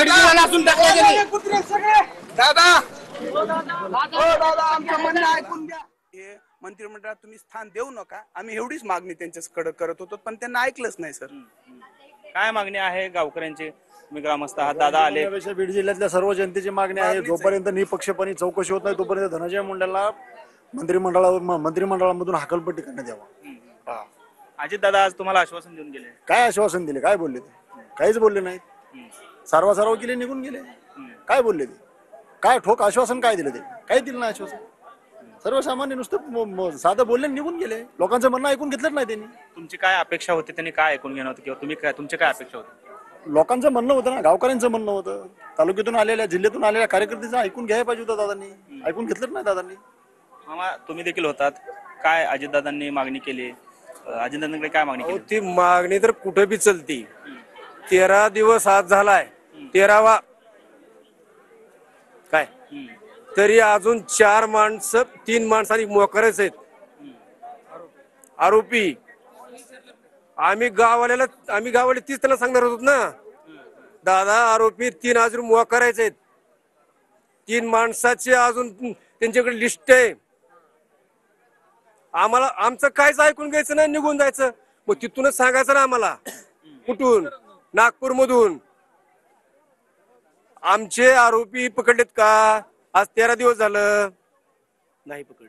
खिडकीला नासून टाकलं त्यांनी. दादा दादा आमचं म्हणणं ऐकून घ्या. हे मंत्रिमंडळात तुम्ही स्थान देऊ नका, आम्ही एवढीच मागणी त्यांच्याकडे करत होतो, पण त्यांना ऐकलंच नाही सर. काय मागणी आहे गावकऱ्यांची? तुम्ही ग्रामस्थ आहात, दादा आले. बीड जिल्ह्यातल्या सर्व जनतेची मागणी आहे, जोपर्यंत निपक्षपणे चौकशी होत नाही तोपर्यंत धनंजय मुंडेला मंत्रिमंडळामधून हकालपट्टी करण्यात यावं. अजित दादा आज तुम्हाला आश्वासन देऊन गेले. काय आश्वासन दिले? काय बोलले ते? काहीच बोलले नाहीत. सारवा केले, निघून गेले. काय बोलले ते? काय ठोक आश्वासन काय दिलं? ते काही दिलं नाही आश्वासन. सर्वसामान्य नुसतं साधं बोलले, निघून गेले. लोकांचं म्हणणं ऐकून घेतलंच नाही त्यांनी. तुमची काय अपेक्षा होती? त्यांनी काय ऐकून घेणं होतं किंवा तुम्ही काय, तुमची काय अपेक्षा होती? लोकांचं म्हणणं होतं ना, गावकऱ्यांचं म्हणणं होतं, तालुक्यातून आलेल्या, जिल्ह्यातून आलेल्या कार्यकर्त्यांचं ऐकून घ्यायला पाहिजे होतं दादांनी. ऐकून घेतलंच नाही दादांनी. मामा तुम्ही देखील होतात, काय अजितदादांनी मागणी केली? अजितदादांकडे काय मागणी केली? ती मागणी तर कुठे बी चलती. 13 दिवस आज झालाय, 13वा काय, तरी अजून 4 माणसं, 3 माणसांनी मोकरेच आहेत आरोपी. आम्ही गावाले तीच त्यांना सांगणार होतो ना, दादा आरोपी 3 अजून मोकरायचे आहेत. 3 माणसाचे अजून त्यांच्याकडे लिस्ट आहे. आम्हाला आमचं काहीच ऐकून घ्यायचं नाही, निघून जायचं. मग तिथूनच सांगायचं ना आम्हाला, कुठून? नागपूर मधून. आमचे आरोपी पकडलेत का? आज 13 दिवस झालं नाही पकडले.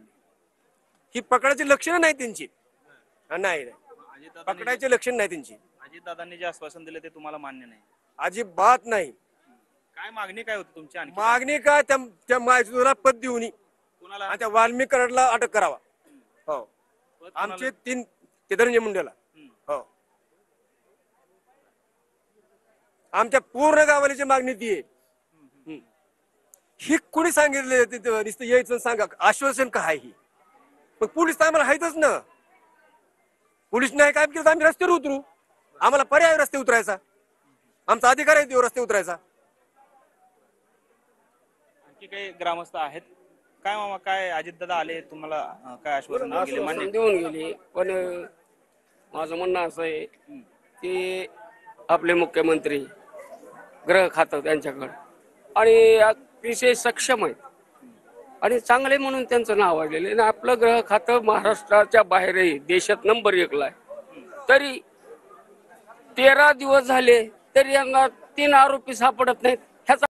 ही पकडायची लक्षणं नाही त्यांची. नाही, पकडायचे लक्षण नाही त्यांची. अजितदादांनी जे आश्वासन दिले ते तुम्हाला मान्य नाही? अजिबात नाही. काय मागणी काय होती तुमची? आणखी मागणी काय? त्या माहितीला पद देऊन कुणाला? आणि त्या वाल्मिक कराडला अटक करावा. हो, आमचे 3 ते धनंजय मुंडेला. हो, आमच्या पूर्ण गावाची मागणी ती आहे. ही कुणी सांगितले? नुसतं यायचं सांगा आश्वासन काय? ही पण पोलीस तर आम्हाला हायतच ना. पोलीस नाही काय केलं, आम्ही रस्त्यावर उतरू. आम्हाला पर्याय रस्ते उतरायचा, आमचा अधिकार आहे रस्ते उतरायचा. आणखी काही ग्रामस्थ आहेत? काय मामा, काय अजितदादा आले, तुम्हाला काय आश्वासन देऊन गेले? मान्य देऊन गेली, पण माझं म्हणणं असं आहे की आपले मुख्यमंत्री गृह खातं त्यांच्याकडे आणि अतिशय सक्षम आहेत आणि चांगले म्हणून त्यांचं नाव आलेलं आहे. आपलं गृह खातं महाराष्ट्राच्या बाहेरही देशात नंबर 1 ला आहे. तरी 13 दिवस झाले तरी यांना 3 आरोपी सापडत नाहीत.